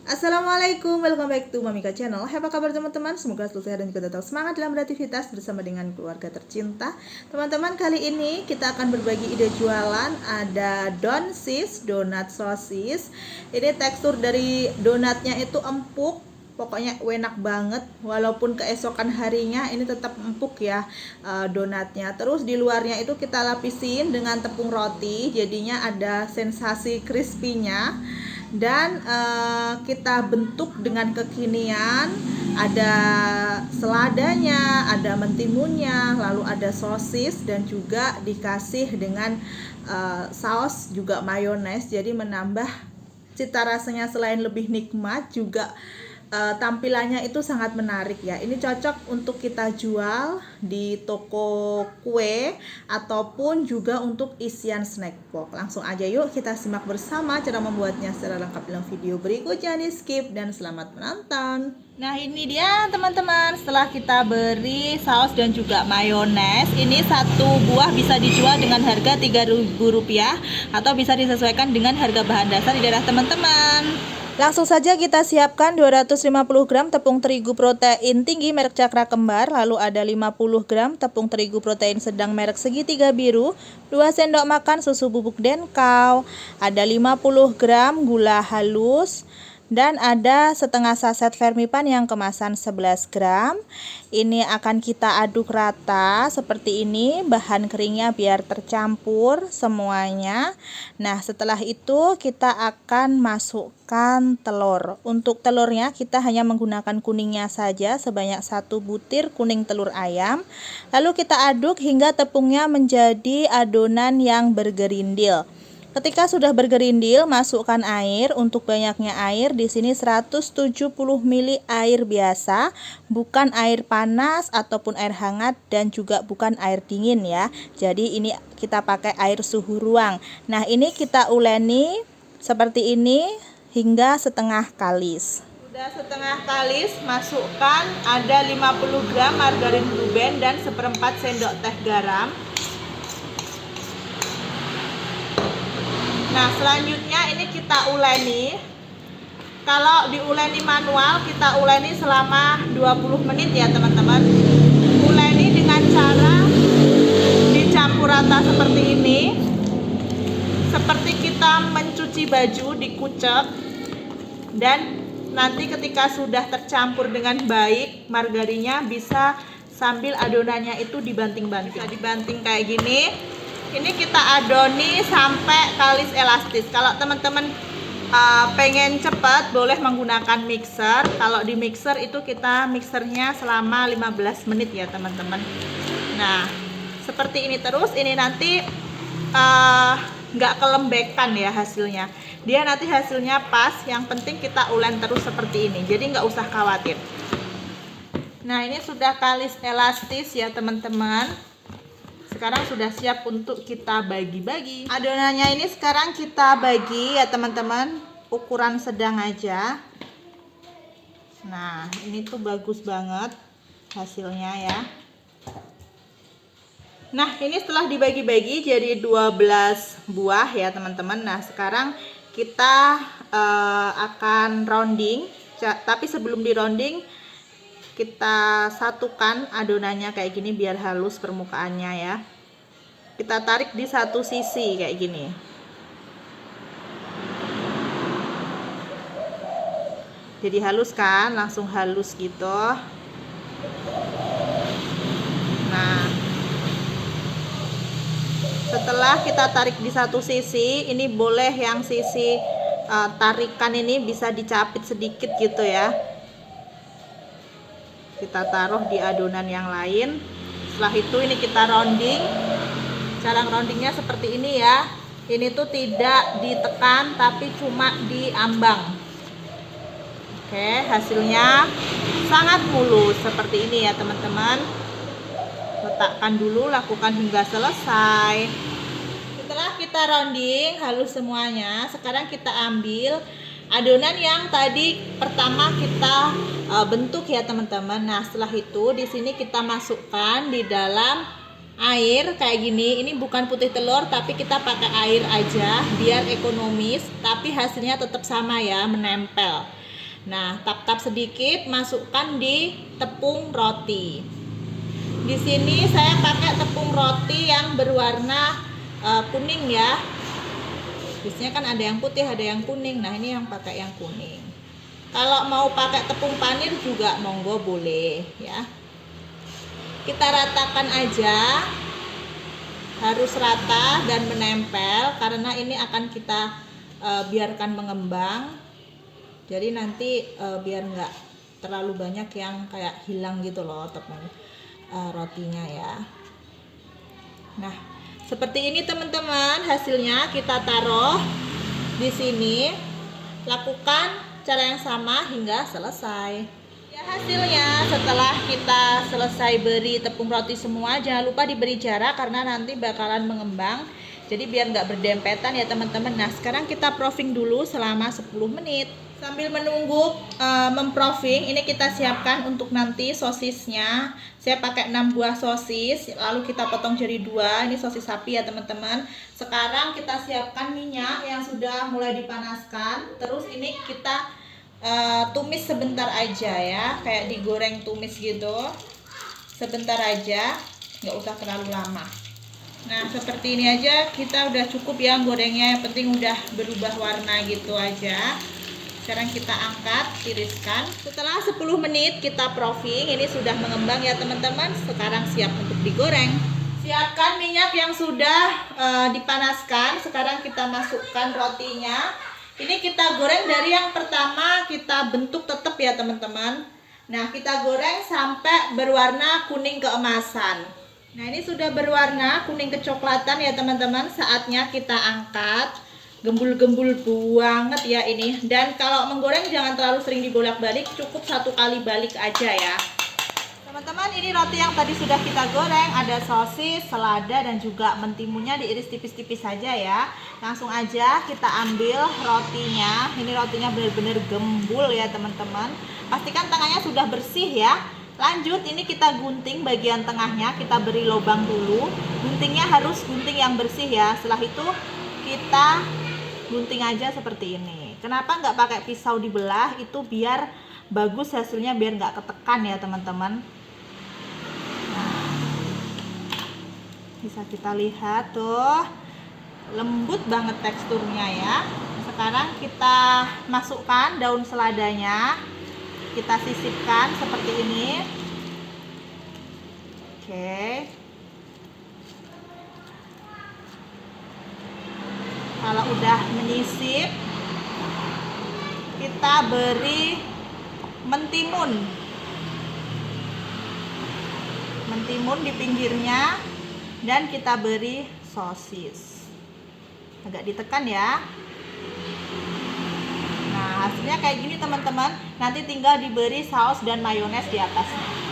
Assalamualaikum, welcome back to Mamika Channel. Apa kabar teman-teman? Semoga selalu sehat dan juga tetap semangat dalam beraktivitas bersama dengan keluarga tercinta. Teman-teman, kali ini kita akan berbagi ide jualan. Ada Donsis, donat sosis. Ini tekstur dari donatnya itu empuk, pokoknya enak banget. Walaupun keesokan harinya ini tetap empuk ya donatnya. Terus di luarnya itu kita lapisin dengan tepung roti, jadinya ada sensasi crispy-nya. Dan kita bentuk dengan kekinian, ada seladanya, ada mentimunnya, lalu ada sosis, dan juga dikasih dengan saus juga mayones, jadi menambah cita rasanya. Selain lebih nikmat juga tampilannya itu sangat menarik ya. Ini cocok untuk kita jual di toko kue ataupun juga untuk isian snack box. Langsung aja yuk kita simak bersama cara membuatnya secara lengkap dalam video berikut. Jangan di skip dan selamat menonton. Nah, ini dia teman-teman, setelah kita beri saus dan juga mayones, ini satu buah bisa dijual dengan harga Rp3.000 atau bisa disesuaikan dengan harga bahan dasar di daerah teman-teman. Langsung saja kita siapkan 250 gram tepung terigu protein tinggi merek Cakra Kembar, lalu ada 50 gram tepung terigu protein sedang merek Segitiga Biru, 2 sendok makan susu bubuk Denkau, ada 50 gram gula halus, dan ada setengah saset Fermipan yang kemasan 11 gram. Ini akan kita aduk rata seperti ini, bahan keringnya biar tercampur semuanya. Nah, setelah itu kita akan masukkan telur. Untuk telurnya kita hanya menggunakan kuningnya saja sebanyak 1 butir kuning telur ayam. Lalu kita aduk hingga tepungnya menjadi adonan yang bergerindil. Ketika sudah bergerindil, masukkan air. Untuk banyaknya air di sini 170 ml air biasa, bukan air panas ataupun air hangat, dan juga bukan air dingin ya. Jadi ini kita pakai air suhu ruang. Nah, ini kita uleni seperti ini hingga setengah kalis. Sudah setengah kalis, masukkan ada 50 gram margarin Blue Band dan seperempat sendok teh garam. Nah, selanjutnya ini kita uleni. Kalau diuleni manual, kita uleni selama 20 menit ya teman-teman. Uleni dengan cara dicampur rata seperti ini. Seperti kita mencuci baju, dikucek. Dan nanti ketika sudah tercampur dengan baik, margarinnya bisa sambil adonannya itu dibanting-banting. Bisa dibanting kayak gini. Ini kita adoni sampai kalis elastis. Kalau teman-teman pengen cepat, boleh menggunakan mixer. Kalau di mixer itu kita mixernya selama 15 menit ya teman-teman. Nah, seperti ini terus. Ini nanti nggak kelembekan ya hasilnya. Dia nanti hasilnya pas. Yang penting kita ulen terus seperti ini. Jadi nggak usah khawatir. Nah, ini sudah kalis elastis ya teman-teman. Sekarang sudah siap untuk kita bagi-bagi. Adonannya ini sekarang kita bagi ya teman-teman, ukuran sedang aja. Nah, ini tuh bagus banget hasilnya ya. Nah, ini setelah dibagi-bagi jadi 12 buah ya teman-teman. Nah, sekarang kita akan rounding. Tapi sebelum di rounding, kita satukan adonannya kayak gini biar halus permukaannya ya. Kita tarik di satu sisi kayak gini. Jadi halus kan, langsung halus gitu. Nah, setelah kita tarik di satu sisi, ini boleh yang sisi tarikan ini bisa dicapit sedikit gitu ya. Kita taruh di adonan yang lain. Setelah itu ini kita rounding. Cara roundingnya seperti ini ya. Ini tuh tidak ditekan tapi cuma diambang. Oke, hasilnya sangat mulus seperti ini ya teman-teman. Letakkan dulu, lakukan hingga selesai. Setelah kita rounding halus semuanya, sekarang kita ambil adonan yang tadi pertama kita bentuk ya teman-teman. Nah, setelah itu di sini kita masukkan di dalam air kayak gini. Ini bukan putih telur tapi kita pakai air aja biar ekonomis, tapi hasilnya tetap sama ya, menempel. Nah, tap-tap sedikit, masukkan di tepung roti. Di sini saya pakai tepung roti yang berwarna kuning ya. Biasanya kan ada yang putih, ada yang kuning. Nah, ini yang pakai yang kuning. Kalau mau pakai tepung panir juga monggo boleh ya. Kita ratakan aja. Harus rata dan menempel karena ini akan kita biarkan mengembang. Jadi nanti biar nggak terlalu banyak yang kayak hilang gitu loh tepung rotinya ya. Nah, seperti ini teman-teman hasilnya. Kita taruh di sini. Lakukan cara yang sama hingga selesai. Ya, hasilnya setelah kita selesai beri tepung roti semua, jangan lupa diberi jarak karena nanti bakalan mengembang. Jadi biar nggak berdempetan ya teman-teman. Nah, sekarang kita proofing dulu selama 10 menit. Sambil menunggu memproofing, ini kita siapkan untuk nanti sosisnya. Saya pakai 6 buah sosis, lalu kita potong jadi 2. Ini sosis sapi ya teman-teman. Sekarang kita siapkan minyak yang sudah mulai dipanaskan. Terus ini kita tumis sebentar aja ya, kayak digoreng tumis gitu. Sebentar aja, nggak usah terlalu lama. Nah, seperti ini aja kita udah cukup ya gorengnya. Yang penting udah berubah warna gitu aja. Sekarang kita angkat, tiriskan. Setelah 10 menit kita proofing, ini sudah mengembang ya teman-teman. Sekarang siap untuk digoreng. Siapkan minyak yang sudah dipanaskan. Sekarang kita masukkan rotinya. Ini kita goreng dari yang pertama kita bentuk tetap ya teman-teman. Nah, kita goreng sampai berwarna kuning keemasan. Nah, ini sudah berwarna kuning kecoklatan ya teman-teman. Saatnya kita angkat. Gembul-gembul banget ya ini. Dan kalau menggoreng jangan terlalu sering dibolak-balik, cukup 1 kali balik aja ya teman-teman. Ini roti yang tadi sudah kita goreng, ada sosis, selada, dan juga mentimunnya diiris tipis-tipis saja ya. Langsung aja kita ambil rotinya. Ini rotinya benar-benar gembul ya teman-teman. Pastikan tangannya sudah bersih ya. Lanjut, ini kita gunting bagian tengahnya, kita beri lubang dulu. Guntingnya harus gunting yang bersih ya. Setelah itu kita gunting aja seperti ini. Kenapa nggak pakai pisau dibelah? Itu biar bagus hasilnya, biar nggak ketekan ya teman-teman. Nah, bisa kita lihat tuh, lembut banget teksturnya ya. Sekarang kita masukkan daun seladanya, kita sisipkan seperti ini. Oke. Kalau udah menyisip, kita beri mentimun di pinggirnya, dan kita beri sosis. Agak ditekan ya. Nah, hasilnya kayak gini teman-teman. Nanti tinggal diberi saus dan mayones di atasnya.